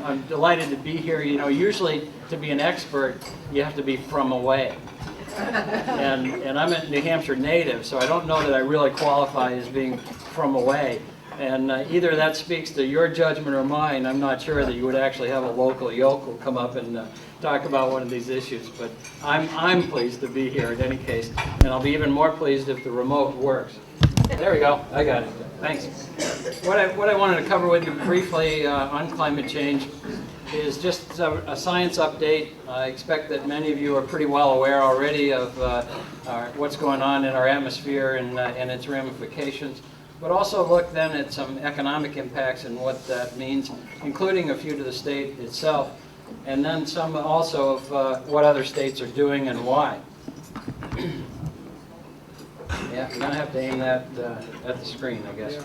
I'm delighted to be here. You know, usually to be an expert, you have to be from away. And I'm a New Hampshire native, so I don't know that I really qualify as being from away. And either that speaks to your judgment or mine. I'm not sure that you would actually have a local yokel come up and talk about one of these issues. But I'm pleased to be here in any case, and I'll be even more pleased if the remote works. There we go. I got it. Thanks. What I wanted to cover with you briefly on climate change is just a science update. I expect that many of you are pretty well aware already of what's going on in our atmosphere and its ramifications, but also look then at some economic impacts and what that means, including a few to the state itself, and then some also of what other states are doing and why. Yeah, I'm going to have to aim that at the screen, I guess.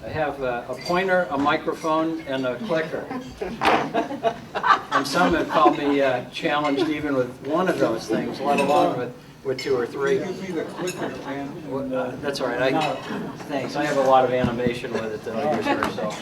I have a pointer, a microphone, and a clicker. And some have called me challenged even with one of those things, let alone with two or three. That's all right. Thanks. I have a lot of animation with it that I use here, so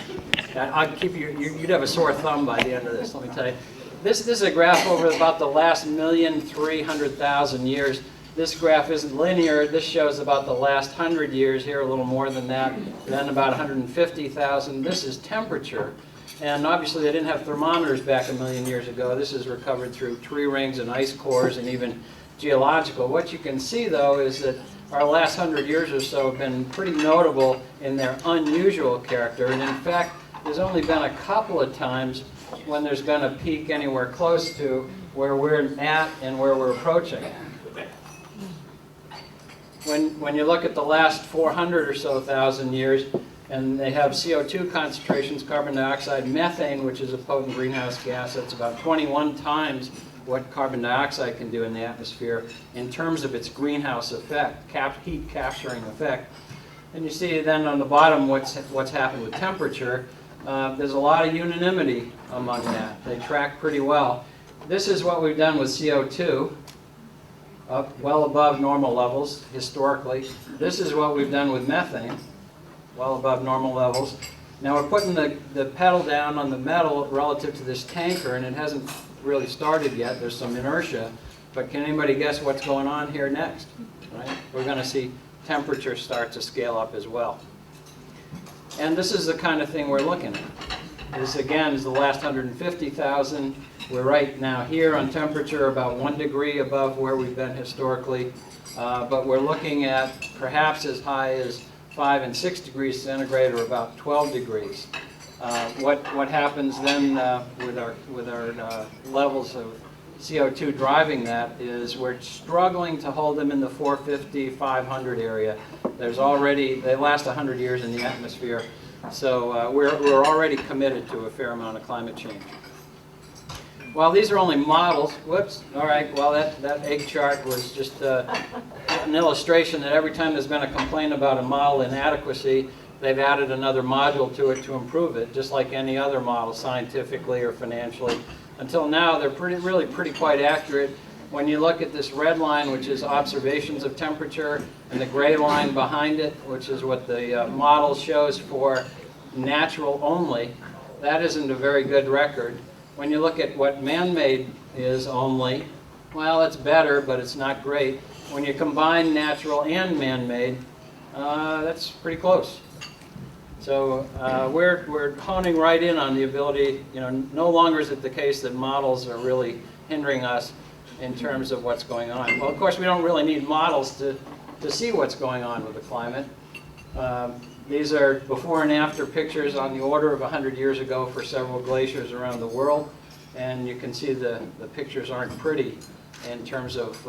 I'll keep you'd have a sore thumb by the end of this, let me tell you. This is a graph over about the last 1,300,000 years. This graph isn't linear. This shows about the last 100 years, here a little more than that, then about 150,000. This is temperature. And obviously they didn't have thermometers back 1 million years ago. This is recovered through tree rings and ice cores and even geological. What you can see, though, is that our last 100 years or so have been pretty notable in their unusual character. And in fact, there's only been a couple of times when there's been a peak anywhere close to where we're at and where we're approaching. When you look at the last 400 or so thousand years, and they have CO2 concentrations, carbon dioxide, methane, which is a potent greenhouse gas, that's about 21 times what carbon dioxide can do in the atmosphere in terms of its greenhouse effect, heat capturing effect. And you see then on the bottom what's happened with temperature. There's a lot of unanimity among that. They track pretty well. This is what we've done with CO2. Up well above normal levels historically. This is what we've done with methane, well above normal levels. Now we're putting the pedal down on the metal relative to this tanker, and it hasn't really started yet. There's some inertia, but can anybody guess what's going on here next? Right? We're going to see temperature start to scale up as well. And this is the kind of thing we're looking at. This again is the last 150,000. We're right now here on temperature about 1 degree above where we've been historically, but we're looking at perhaps as high as 5 and 6 degrees centigrade, or about 12 degrees. What happens then with our levels of CO2 driving that is we're struggling to hold them in the 450, 500 area. There's already, they last 100 years in the atmosphere, so we're already committed to a fair amount of climate change. Well, these are only models. Whoops. All right. Well, that egg chart was just an illustration that every time there's been a complaint about a model inadequacy, they've added another module to it to improve it, just like any other model, scientifically or financially. Until now, they're really pretty quite accurate. When you look at this red line, which is observations of temperature, and the gray line behind it, which is what the model shows for natural only, that isn't a very good record. When you look at what man-made is only, well, it's better, but it's not great. When you combine natural and man-made, that's pretty close. So we're honing right in on the ability, no longer is it the case that models are really hindering us in terms of what's going on. Well, of course, we don't really need models to see what's going on with the climate. These are before and after pictures on the order of 100 years ago for several glaciers around the world. And you can see the pictures aren't pretty in terms of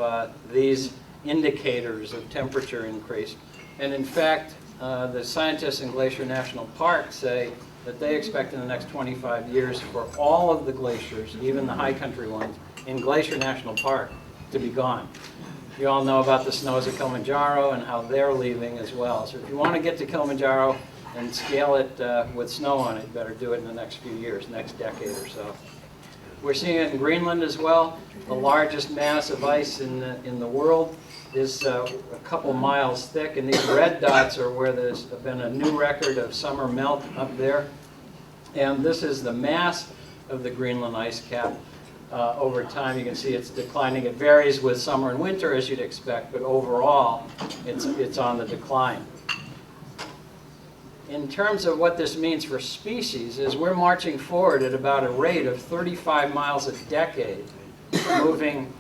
these indicators of temperature increase. And in fact, the scientists in Glacier National Park say that they expect in the next 25 years for all of the glaciers, even the high country ones, in Glacier National Park to be gone. You all know about the snows at Kilimanjaro and how they're leaving as well. So if you want to get to Kilimanjaro and scale it with snow on it, you better do it in the next few years, next decade or so. We're seeing it in Greenland as well. The largest mass of ice in the world is a couple miles thick, and these red dots are where there's been a new record of summer melt up there. And this is the mass of the Greenland ice cap. Over time, you can see it's declining. It varies with summer and winter, as you'd expect, but overall, it's on the decline. In terms of what this means for species, is we're marching forward at about a rate of 35 miles a decade, moving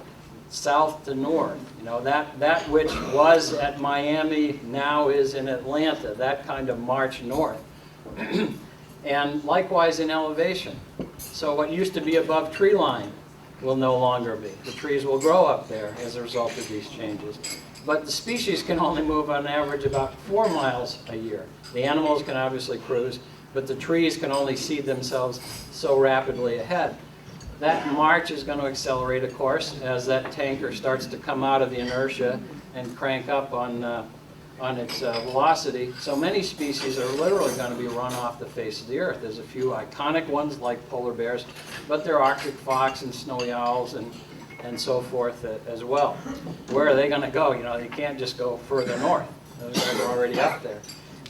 south to north. You know, that which was at Miami now is in Atlanta, that kind of march north. And likewise in elevation. So what used to be above tree line will no longer be. The trees will grow up there as a result of these changes. But the species can only move on average about 4 miles a year. The animals can obviously cruise, but the trees can only seed themselves so rapidly ahead. That march is going to accelerate, of course, as that tanker starts to come out of the inertia and crank up on its velocity. So many species are literally going to be run off the face of the earth. There's a few iconic ones like polar bears, but there are Arctic fox and snowy owls and so forth as well. Where are they going to go? You know, they can't just go further north. Those guys are already up there.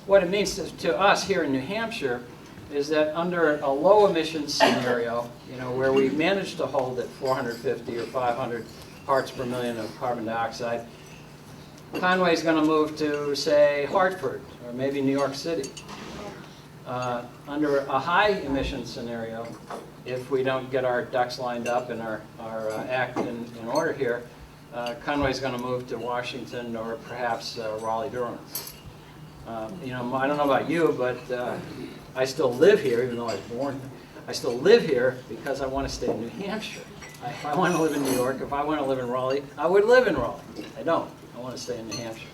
What it means to us here in New Hampshire is that under a low emissions scenario, you know, where we manage to hold at 450 or 500 parts per million of carbon dioxide, Conway's going to move to, say, Hartford or maybe New York City. Under a high emission scenario, if we don't get our ducks lined up and our act in order here, Conway's going to move to Washington or perhaps Raleigh-Durham. You know, I don't know about you, but I still live here, even though I was born here. I still live here because I want to stay in New Hampshire. If I want to live in New York, if I want to live in Raleigh, I would live in Raleigh. I don't. I want to stay in New Hampshire.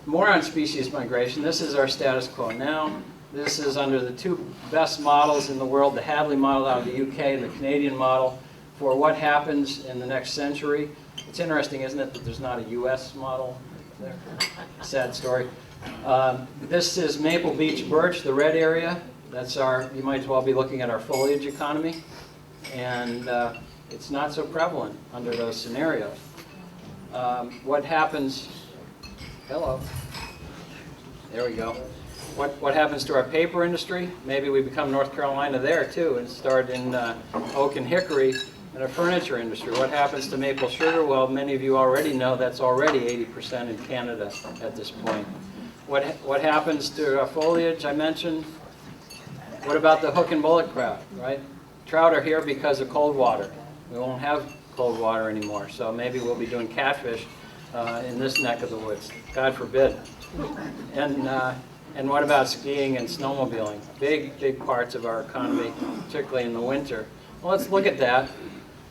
More on species migration. This is our status quo now. This is under the two best models in the world, the Hadley model out of the UK and the Canadian model, for what happens in the next century. It's interesting, isn't it, that there's not a US model there? Sad story. This is Maple Beach birch, the red area. That's our, you might as well be looking at our foliage economy. And it's not so prevalent under those scenarios. What happens, hello, there we go. What happens to our paper industry? Maybe we become North Carolina there too and start in oak and hickory in a furniture industry. What happens to maple sugar? Well, many of you already know that's already 80% in Canada at this point. What happens to foliage, I mentioned? What about the hook and bullet crowd, right? Trout are here because of cold water. We won't have cold water anymore, so maybe we'll be doing catfish in this neck of the woods. God forbid. And what about skiing and snowmobiling? Big parts of our economy, particularly in the winter. Well, let's look at that.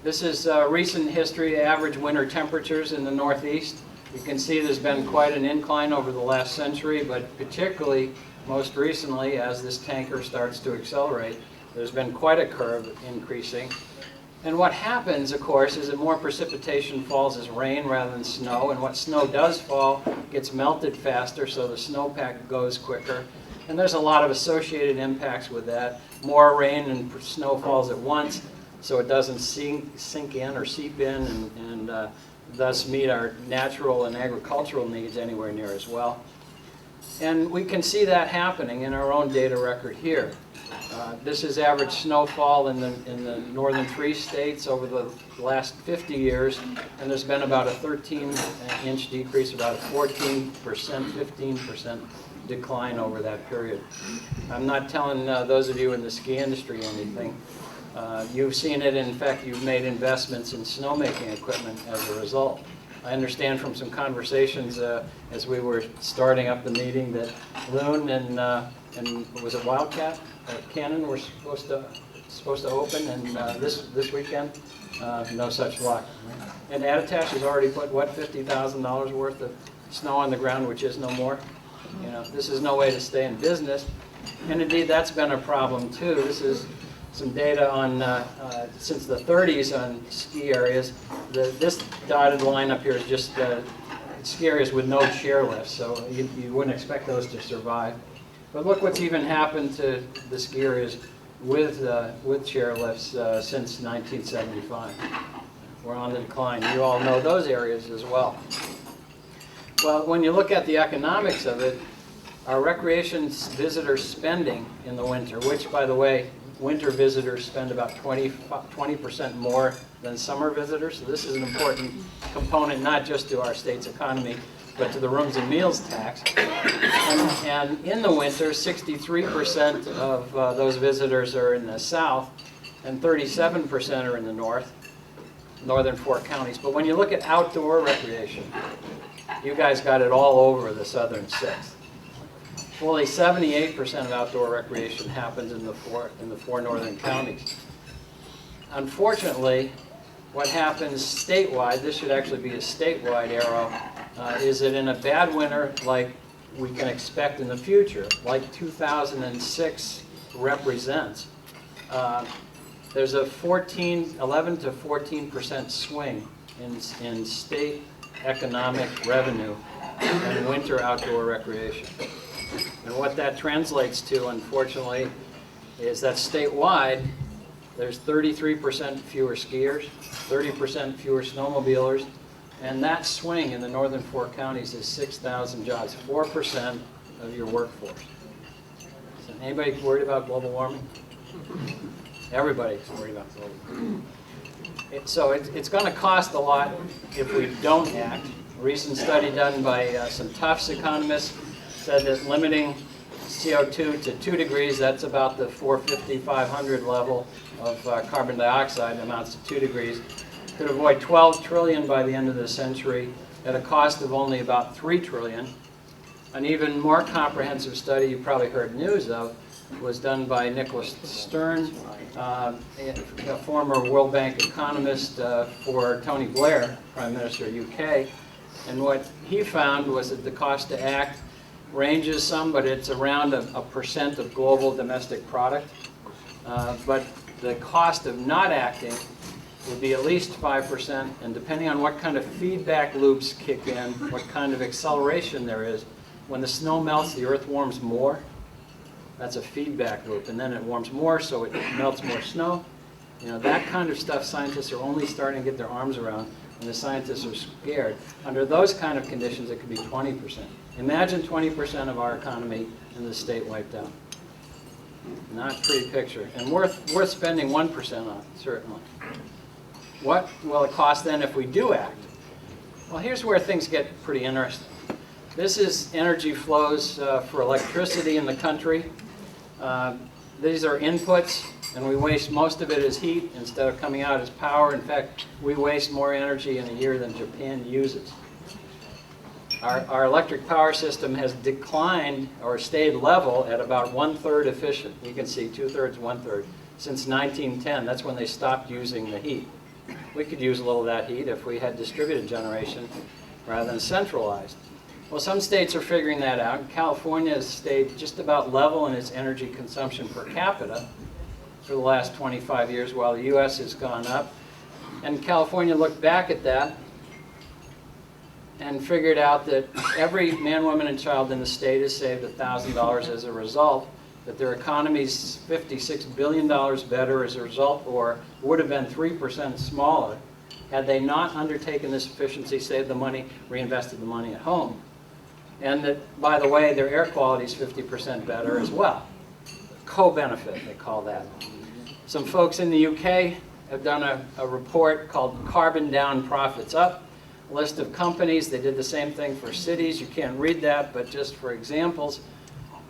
This is recent history, average winter temperatures in the Northeast. You can see there's been quite an incline over the last century, but particularly most recently, as this tanker starts to accelerate, there's been quite a curve increasing. And what happens, of course, is that more precipitation falls as rain rather than snow, and what snow does fall gets melted faster, so the snowpack goes quicker. And there's a lot of associated impacts with that. More rain and snow falls at once, so it doesn't sink in or seep in and thus meet our natural and agricultural needs anywhere near as well. And we can see that happening in our own data record here. This is average snowfall in the northern three states over the last 50 years, and there's been about a 13-inch decrease, about a 14%, 15% decline over that period. I'm not telling those of you in the ski industry anything. You've seen it. In fact, you've made investments in snowmaking equipment as a result. I understand from some conversations as we were starting up the meeting that Loon and was it Wildcat? Cannon were supposed to open, and this weekend, no such luck. And Attitash has already put, what, $50,000 worth of snow on the ground, which is no more. You know, this is no way to stay in business. And indeed, that's been a problem too. This is some data on, since the 30s on ski areas. This dotted line up here is just ski areas with no chairlifts, so you wouldn't expect those to survive. But look what's even happened to the ski areas with chairlifts since 1975. We're on the decline. You all know those areas as well. Well, when you look at the economics of it, our recreation visitor spending in the winter, which, by the way, winter visitors spend about 20% more than summer visitors. So this is an important component, not just to our state's economy, but to the rooms and meals tax. And in the winter, 63% of those visitors are in the south, and 37% are in the northern four counties. But when you look at outdoor recreation, you guys got it all over the southern sixth. Fully 78% of outdoor recreation happens in the four northern counties. Unfortunately, what happens statewide, this should actually be a statewide arrow, is that in a bad winter like we can expect in the future, like 2006 represents, there's a 11 to 14% swing in state economic revenue and winter outdoor recreation. And what that translates to, unfortunately, is that statewide, there's 33% fewer skiers, 30% fewer snowmobilers, and that swing in the northern four counties is 6,000 jobs, 4% of your workforce. So anybody worried about global warming? Everybody's worried about global warming. So it's going to cost a lot if we don't act. A recent study done by some Tufts economists said that limiting CO2 to 2 degrees, that's about the 450, 500 level of carbon dioxide, amounts to 2 degrees, could avoid 12 trillion by the end of the century at a cost of only about 3 trillion. An even more comprehensive study you probably heard news of was done by Nicholas Stern, a former World Bank economist for Tony Blair, Prime Minister of UK. And what he found was that the cost to act ranges some, but it's around a % of global domestic product. But the cost of not acting would be at least 5%, and depending on what kind of feedback loops kick in, what kind of acceleration there is, when the snow melts, the earth warms more. That's a feedback loop, and then it warms more, so it melts more snow. You know, that kind of stuff scientists are only starting to get their arms around, and the scientists are scared. Under those kind of conditions, it could be 20%. Imagine 20% of our economy in the state wiped out. Not a pretty picture, and worth spending 1% on, certainly. What will it cost then if we do act? Well, here's where things get pretty interesting. This is energy flows for electricity in the country. These are inputs, and we waste most of it as heat instead of coming out as power. In fact, we waste more energy in a year than Japan uses. Our electric power system has declined or stayed level at about 1/3 efficient. You can see 2/3, 1/3 since 1910. That's when they stopped using the heat. We could use a little of that heat if we had distributed generation rather than centralized. Well, some states are figuring that out. California has stayed just about level in its energy consumption per capita for the last 25 years, while the U.S. has gone up. And California looked back at that and figured out that every man, woman, and child in the state has saved $1,000 as a result, that their economy's $56 billion better as a result, or would have been 3% smaller had they not undertaken this efficiency, saved the money, reinvested the money at home. And that, by the way, their air quality is 50% better as well. Co-benefit, they call that. Some folks in the UK have done a report called Carbon Down, Profits Up. A list of companies. They did the same thing for cities. You can't read that, but just for examples,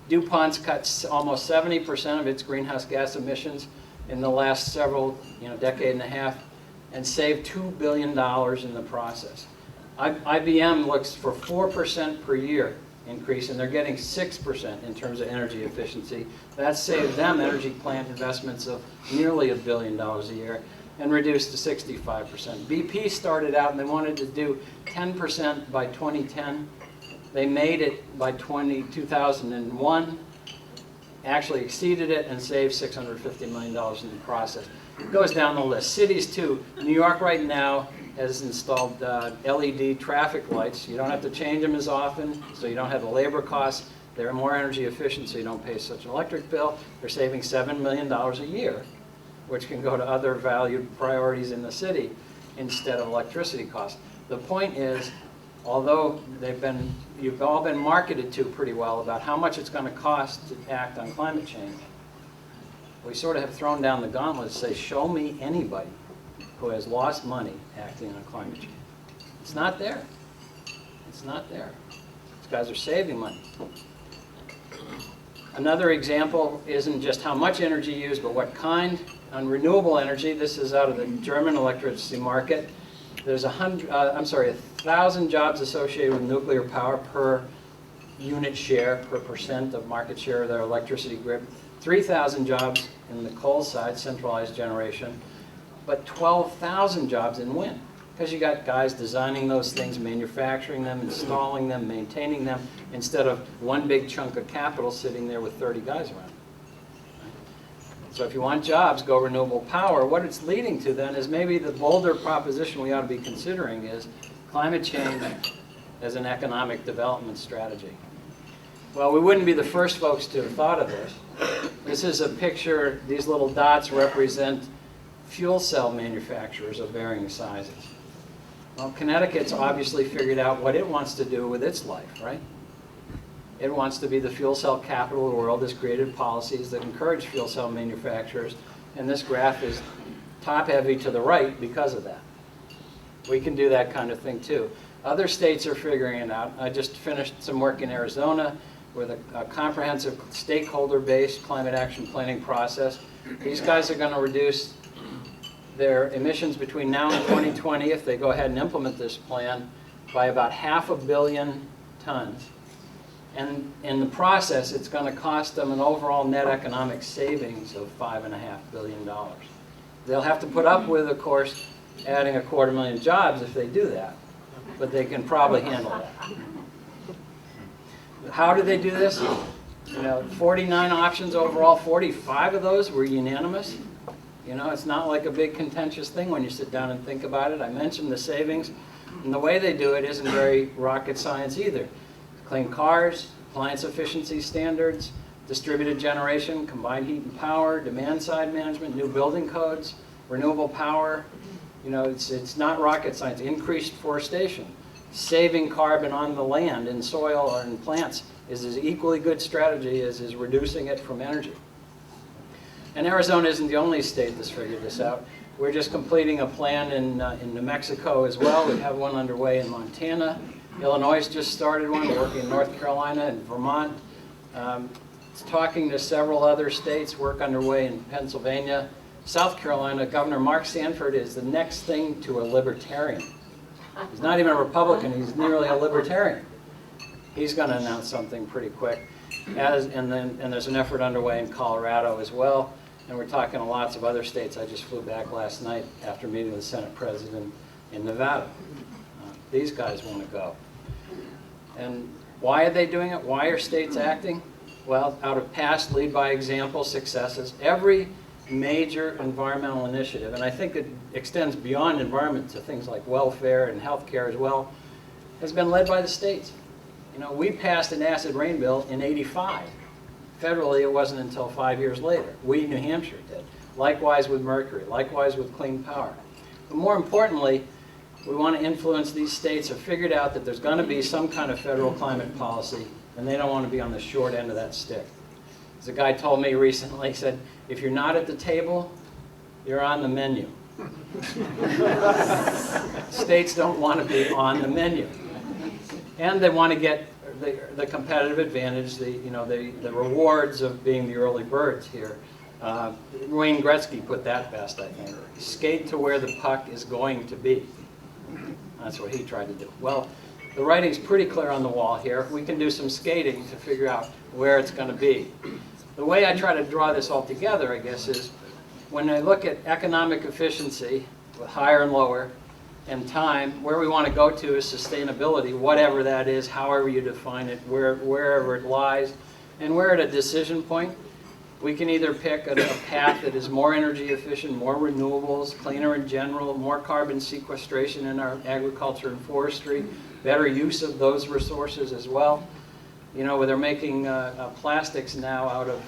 DuPont's cut almost 70% of its greenhouse gas emissions in the last decade and a half, and saved $2 billion in the process. IBM looks for 4% per year increase, and they're getting 6% in terms of energy efficiency. That saved them energy plant investments of nearly $1 billion a year and reduced to 65%. BP started out and they wanted to do 10% by 2010. They made it by 2001, actually exceeded it, and saved $650 million in the process. It goes down the list. Cities too. New York right now has installed LED traffic lights. You don't have to change them as often, so you don't have the labor costs. They're more energy efficient, so you don't pay such an electric bill. They're saving $7 million a year, which can go to other valued priorities in the city instead of electricity costs. The point is, although you've all been marketed to pretty well about how much it's going to cost to act on climate change, We sort of have thrown down the gauntlet to say, show me anybody who has lost money acting on climate change. It's not there. It's not there. These guys are saving money. Another example isn't just how much energy used, but what kind. On renewable energy, this is out of the German electricity market. There's 1,000 jobs associated with nuclear power per unit share, per percent of market share of their electricity grid. 3,000 jobs in the coal side, centralized generation, but 12,000 jobs in wind. Because you got guys designing those things, manufacturing them, installing them, maintaining them, instead of one big chunk of capital sitting there with 30 guys around. So if you want jobs, go renewable power. What it's leading to then is maybe the bolder proposition we ought to be considering is climate change as an economic development strategy. Well, we wouldn't be the first folks to have thought of this. This is a picture, these little dots represent fuel cell manufacturers of varying sizes. Well, Connecticut's obviously figured out what it wants to do with its life, right? It wants to be the fuel cell capital of the world, has created policies that encourage fuel cell manufacturers, and this graph is top-heavy to the right because of that. We can do that kind of thing too. Other states are figuring it out. I just finished some work in Arizona with a comprehensive stakeholder-based climate action planning process. These guys are going to reduce their emissions between now and 2020, if they go ahead and implement this plan, by about 500 million tons. And in the process, it's going to cost them an overall net economic savings of $5.5 billion. They'll have to put up with, of course, adding 250,000 jobs if they do that, but they can probably handle that. How do they do this? 49 options overall, 45 of those were unanimous. It's not like a big contentious thing when you sit down and think about it. I mentioned the savings, and the way they do it isn't very rocket science either. Clean cars, appliance efficiency standards, distributed generation, combined heat and power, demand-side management, new building codes, renewable power. It's not rocket science. Increased forestation, saving carbon on the land, in soil or in plants is as equally good strategy as is reducing it from energy. And Arizona isn't the only state that's figured this out. We're just completing a plan in New Mexico as well. We have one underway in Montana. Illinois just started one. We're working in North Carolina and Vermont. Talking to several other states, work underway in Pennsylvania. South Carolina, Governor Mark Sanford is the next thing to a libertarian. He's not even a Republican, he's nearly a libertarian. He's going to announce something pretty quick. And there's an effort underway in Colorado as well. And we're talking to lots of other states. I just flew back last night after meeting with the Senate President in Nevada. These guys want to go. And why are they doing it? Why are states acting? Well, out of past lead by example successes, every major environmental initiative, and I think it extends beyond environment to things like welfare and healthcare as well, has been led by the states. We passed an acid rain bill in '85. Federally, it wasn't until 5 years later. We, New Hampshire, did. Likewise with mercury, likewise with clean power. But more importantly, we want to influence these states who have figured out that there's going to be some kind of federal climate policy, and they don't want to be on the short end of that stick. As a guy told me recently, he said, if you're not at the table, you're on the menu. States don't want to be on the menu. And they want to get the competitive advantage, the rewards of being the early birds here. Wayne Gretzky put that best, I think. Skate to where the puck is going to be. That's what he tried to do. Well, the writing's pretty clear on the wall here. We can do some skating to figure out where it's going to be. The way I try to draw this all together, I guess, is when I look at economic efficiency with higher and lower, and time, where we want to go to is sustainability, whatever that is, however you define it, wherever it lies. And we're at a decision point. We can either pick a path that is more energy efficient, more renewables, cleaner in general, more carbon sequestration in our agriculture and forestry, better use of those resources as well. Where they're making plastics now out of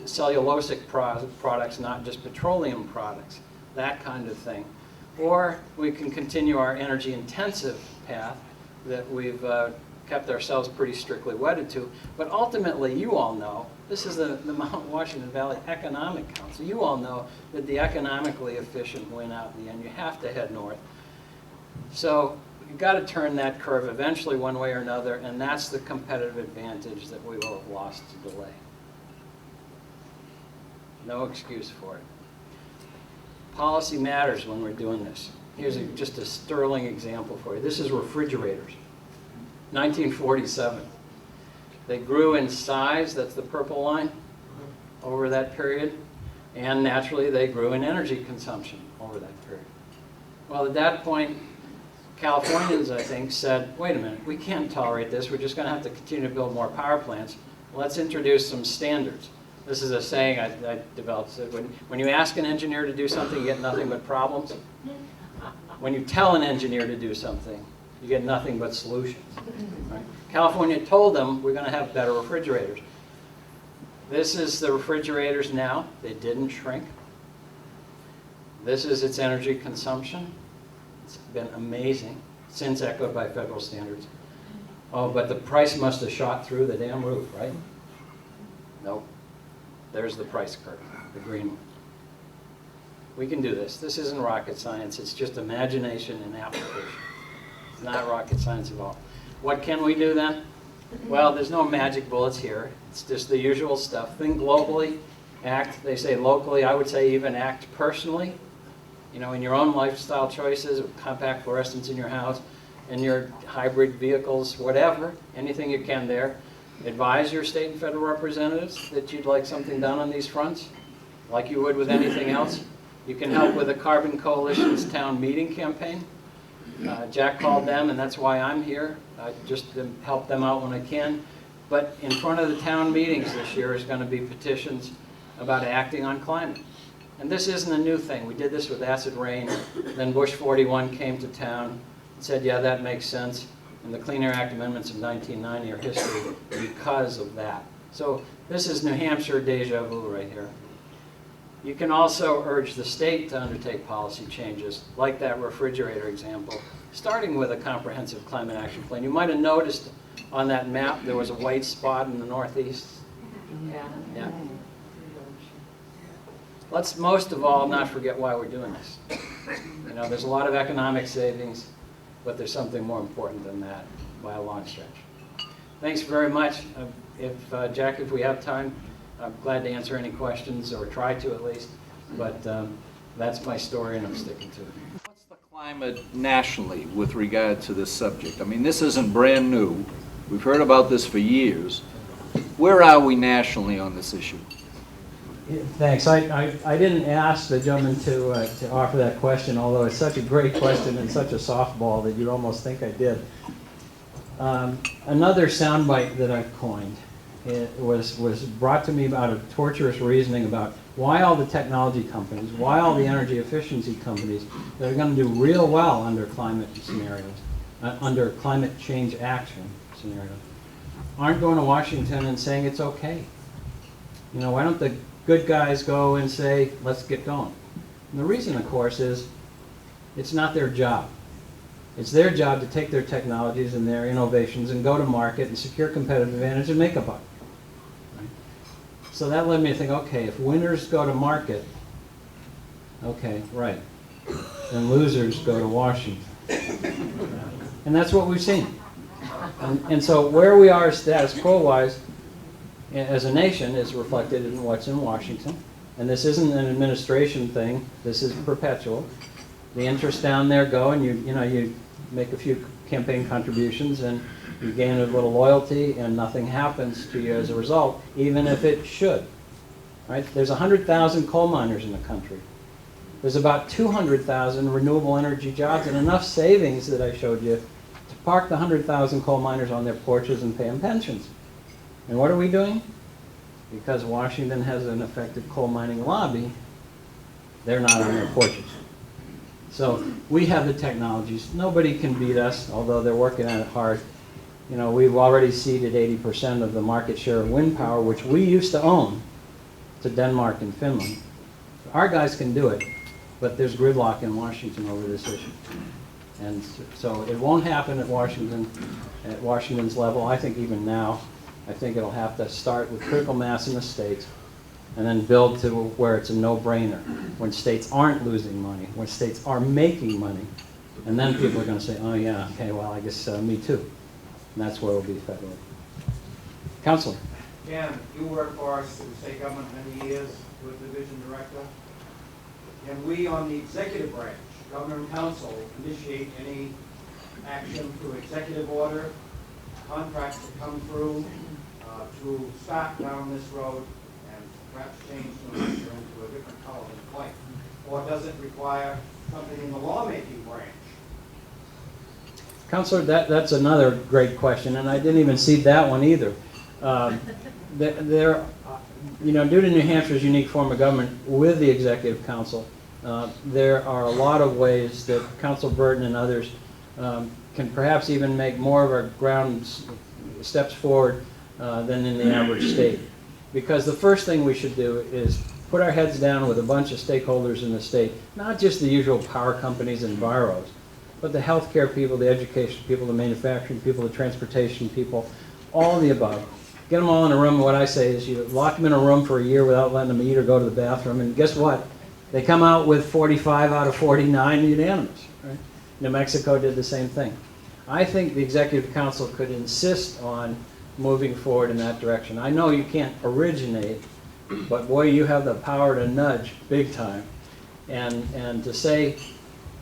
cellulosic products, not just petroleum products, that kind of thing. Or we can continue our energy-intensive path that we've kept ourselves pretty strictly wedded to. But ultimately, you all know, this is the Mount Washington Valley Economic Council. You all know that the economically efficient win out in the end. You have to head north. So you've got to turn that curve eventually one way or another, and that's the competitive advantage that we will have lost to delay. No excuse for it. Policy matters when we're doing this. Here's just a sterling example for you. This is refrigerators. 1947. They grew in size, that's the purple line, over that period. And naturally, they grew in energy consumption over that period. Well, at that point, Californians, I think, said, wait a minute, we can't tolerate this. We're just going to have to continue to build more power plants. Let's introduce some standards. This is a saying I developed. When you ask an engineer to do something, you get nothing but problems. When you tell an engineer to do something, you get nothing but solutions. Right? California told them we're going to have better refrigerators. This is the refrigerators now. They didn't shrink. This is its energy consumption. It's been amazing, since echoed by federal standards. Oh, but the price must have shot through the damn roof, right? Nope. There's the price curve, the green one. We can do this. This isn't rocket science. It's just imagination and application. It's not rocket science at all. What can we do then? Well, there's no magic bullets here. It's just the usual stuff. Think globally, act, they say locally. I would say even act personally. You know, in your own lifestyle choices, compact fluorescents in your house, in your hybrid vehicles, whatever, anything you can there. Advise your state and federal representatives that you'd like something done on these fronts, like you would with anything else. You can help with the Carbon Coalition's town meeting campaign. Jack called them, and that's why I'm here, just to help them out when I can. But in front of the town meetings this year is going to be petitions about acting on climate. And this isn't a new thing. We did this with acid rain. Then Bush 41 came to town and said, yeah, that makes sense. And the Clean Air Act amendments of 1990 are history because of that. So this is New Hampshire deja vu right here. You can also urge the state to undertake policy changes, like that refrigerator example, starting with a comprehensive climate action plan. You might have noticed on that map there was a white spot in the northeast. Yeah. Let's most of all not forget why we're doing this. You know, there's a lot of economic savings, but there's something more important than that by a long stretch. Thanks very much. Jack, if we have time, I'm glad to answer any questions, or try to at least, but that's my story and I'm sticking to it. What's the climate nationally with regard to this subject? I mean, this isn't brand new. We've heard about this for years. Where are we nationally on this issue? Thanks. I didn't ask the gentleman to offer that question, although it's such a great question and such a softball that you'd almost think I did. Another soundbite that I've coined, it was brought to me about a torturous reasoning about why all the technology companies, why all the energy efficiency companies that are going to do real well under climate scenarios, under climate change action scenarios, aren't going to Washington and saying it's okay. You know, why don't the good guys go and say, let's get going? And the reason, of course, is it's not their job. It's their job to take their technologies and their innovations and go to market and secure competitive advantage and make a buck. Right? So that led me to think, okay, if winners go to market, okay, right, then losers go to Washington. And that's what we've seen. And so where we are status quo-wise as a nation is reflected in what's in Washington. And this isn't an administration thing. This is perpetual. The interests down there go, and you make a few campaign contributions, and you gain a little loyalty, and nothing happens to you as a result, even if it should. Right? There's 100,000 coal miners in the country. There's about 200,000 renewable energy jobs, and enough savings that I showed you to park the 100,000 coal miners on their porches and pay them pensions. And what are we doing? Because Washington has an effective coal mining lobby, they're not on their porches. So we have the technologies. Nobody can beat us, although they're working at it hard. You know, we've already ceded 80% of the market share of wind power, which we used to own, to Denmark and Finland. Our guys can do it, but there's gridlock in Washington over this issue. And so it won't happen at Washington's level. I think even now, I think it'll have to start with critical mass in the states and then build to where it's a no-brainer, when states aren't losing money, when states are making money. And then people are going to say, oh yeah, okay, well, I guess me too. And that's where it'll be federally. Counselor. Dan, you worked for us in the state government many years, you were division director. Can we on the executive branch, governor and council, initiate any action through executive order, contracts that come through to start down this road and perhaps change New Hampshire into a different color than white? Or does it require something in the lawmaking branch? Counselor, that's another great question, and I didn't even see that one either. Due to New Hampshire's unique form of government with the Executive Council, there are a lot of ways that Council Burton and others can perhaps even make more of our ground steps forward than in the average state. Because the first thing we should do is put our heads down with a bunch of stakeholders in the state, not just the usual power companies and enviros, but the healthcare people, the education people, the manufacturing people, the transportation people, all of the above. Get them all in a room. What I say is you lock them in a room for a year without letting them eat or go to the bathroom, and guess what? They come out with 45 out of 49 unanimous. Right? New Mexico did the same thing. I think the Executive Council could insist on moving forward in that direction. I know you can't originate, but boy, you have the power to nudge big time. And to say,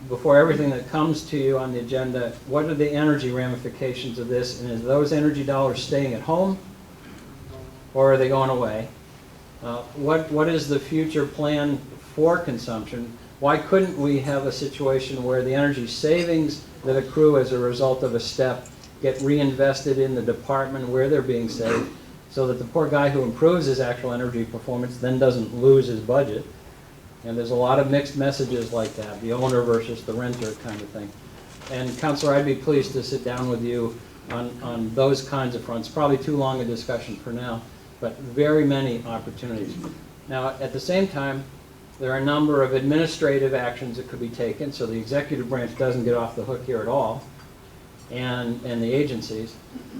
before everything that comes to you on the agenda, what are the energy ramifications of this, and is those energy dollars staying at home, or are they going away? What is the future plan for consumption? Why couldn't we have a situation where the energy savings that accrue as a result of a step get reinvested in the department where they're being saved, so that the poor guy who improves his actual energy performance then doesn't lose his budget? And there's a lot of mixed messages like that, the owner versus the renter kind of thing. And Councilor, I'd be pleased to sit down with you on those kinds of fronts. Probably too long a discussion for now, but very many opportunities. Now, at the same time, there are a number of administrative actions that could be taken, so the executive branch doesn't get off the hook here at all, and the agencies.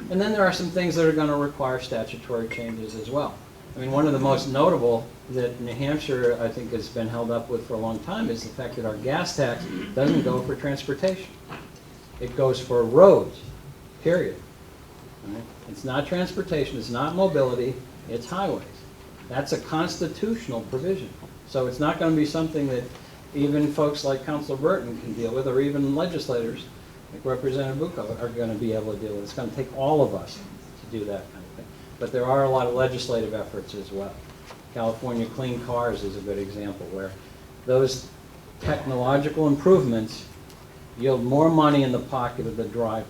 And then there are some things that are going to require statutory changes as well. I mean, one of the most notable that New Hampshire, I think, has been held up with for a long time is the fact that our gas tax doesn't go for transportation. It goes for roads, period. Right? It's not transportation, it's not mobility, it's highways. That's a constitutional provision. So it's not going to be something that even folks like Councilor Burton can deal with, or even legislators like Representative Bucco are going to be able to deal with. It's going to take all of us to do that kind of thing. But there are a lot of legislative efforts as well. California Clean Cars is a good example, where those technological improvements yield more money in the pocket of the driver.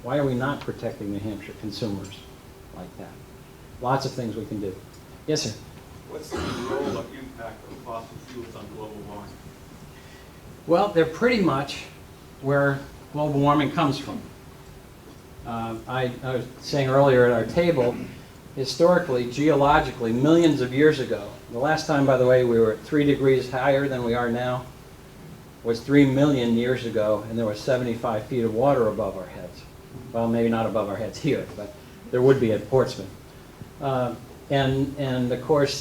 Why are we not protecting New Hampshire consumers like that? Lots of things we can do. Yes, sir? What's the role of impact of fossil fuels on global warming? Well, they're pretty much where global warming comes from. I was saying earlier at our table, historically, geologically, millions of years ago, the last time, by the way, we were at 3 degrees higher than we are now was 3 million years ago, and there was 75 feet of water above our heads. Well, maybe not above our heads here, but there would be at Portsmouth. And of course,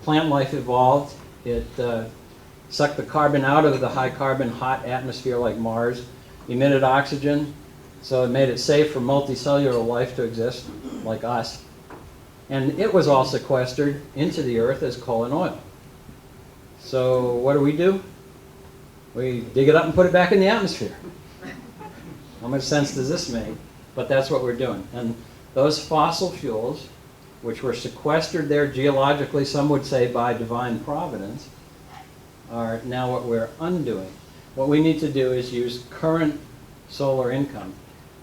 plant life evolved. It sucked the carbon out of the high carbon, hot atmosphere like Mars, emitted oxygen, so it made it safe for multicellular life to exist, like us. And it was all sequestered into the earth as coal and oil. So what do? We dig it up and put it back in the atmosphere. How much sense does this make? But that's what we're doing. And those fossil fuels, which were sequestered there geologically, some would say by divine providence, are now what we're undoing. What we need to do is use current solar income.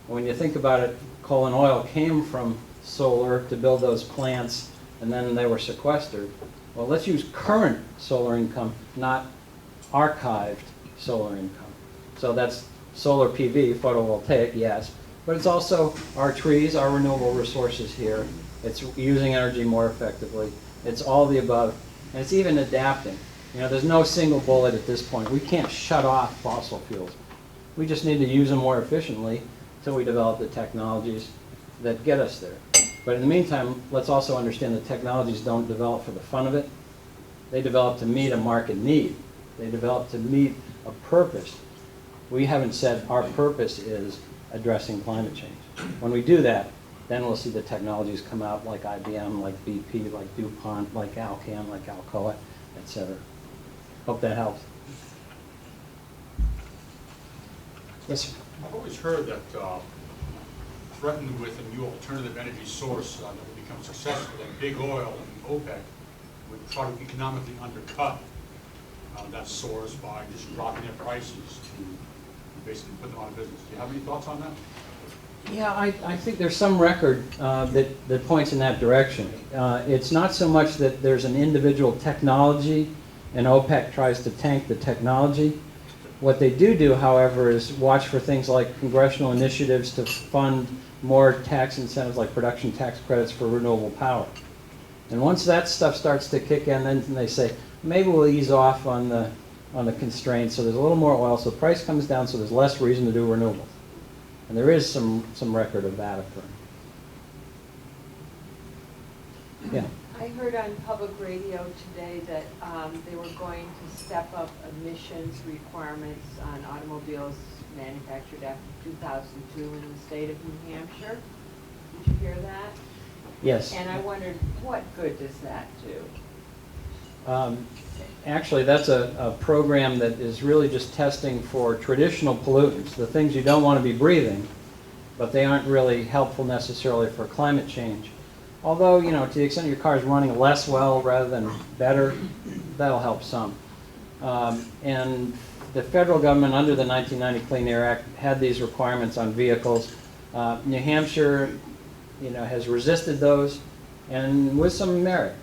When you think about it, coal and oil came from solar to build those plants, and then they were sequestered. Well, let's use current solar income, not archived solar income. So that's solar PV, photovoltaic, yes, but it's also our trees, our renewable resources here. It's using energy more effectively. It's all the above, and it's even adapting. You know, there's no single bullet at this point. We can't shut off fossil fuels. We just need to use them more efficiently until we develop the technologies that get us there. But in the meantime, let's also understand that technologies don't develop for the fun of it. They develop to meet a market need. They develop to meet a purpose. We haven't said our purpose is addressing climate change. When we do that, then we'll see the technologies come out like IBM, like BP, like DuPont, like Alcan, like Alcoa, et cetera. Hope that helps. Yes, sir. I've always heard that threatened with a new alternative energy source that would become successful, like big oil and OPEC, would try to economically undercut that source by just dropping their prices to basically put them out of business. Do you have any thoughts on that? Yeah, I think there's some record that points in that direction. It's not so much that there's an individual technology and OPEC tries to tank the technology. What they do, however, is watch for things like congressional initiatives to fund more tax incentives like production tax credits for renewable power. And once that stuff starts to kick in, then they say, maybe we'll ease off on the constraints so there's a little more oil, so the price comes down so there's less reason to do renewables. And there is some record of that occurring. Yeah. I heard on public radio today that they were going to step up emissions requirements on automobiles manufactured after 2002 in the state of New Hampshire. Did you hear that? Yes. And I wondered, what good does that do? Actually, that's a program that is really just testing for traditional pollutants, the things you don't want to be breathing, but they aren't really helpful necessarily for climate change. Although, you know, to the extent your car is running less well rather than better, that'll help some. And the federal government, under the 1990 Clean Air Act, had these requirements on vehicles. New Hampshire, you know, has resisted those, and with some merit.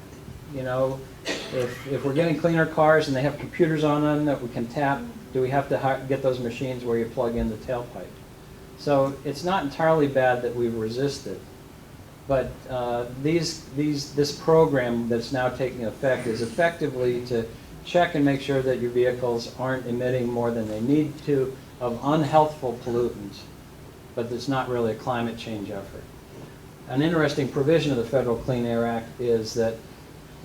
You know, if we're getting cleaner cars and they have computers on them that we can tap, do we have to get those machines where you plug in the tailpipe? So it's not entirely bad that we resist it. But this program that's now taking effect is effectively to check and make sure that your vehicles aren't emitting more than they need to of unhealthful pollutants, but it's not really a climate change effort. An interesting provision of the Federal Clean Air Act is that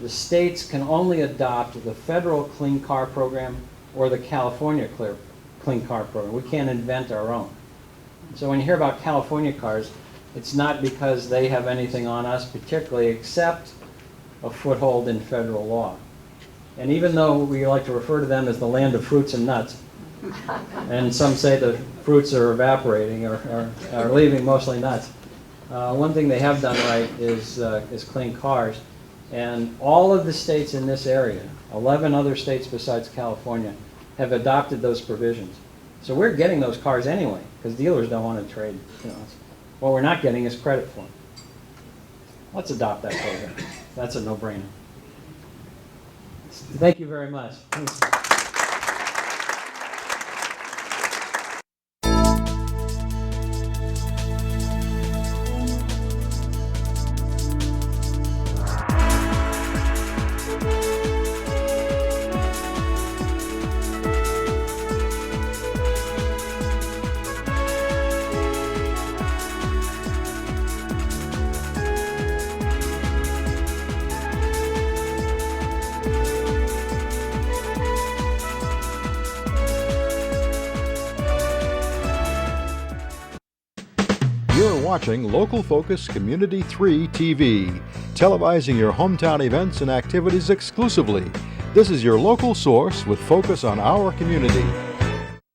the states can only adopt the federal Clean Car Program or the California Clean Car Program. We can't invent our own. So when you hear about California cars, it's not because they have anything on us particularly except a foothold in federal law. And even though we like to refer to them as the land of fruits and nuts, and some say the fruits are evaporating or are leaving mostly nuts, one thing they have done right is clean cars. And all of the states in this area, 11 other states besides California, have adopted those provisions. So we're getting those cars anyway, because dealers don't want to trade. You know, what we're not getting is credit for them. Let's adopt that program. That's a no-brainer. Thank you very much. Thanks. You're watching Local Focus Community 3 TV, televising your hometown events and activities exclusively. This is your local source with focus on our community.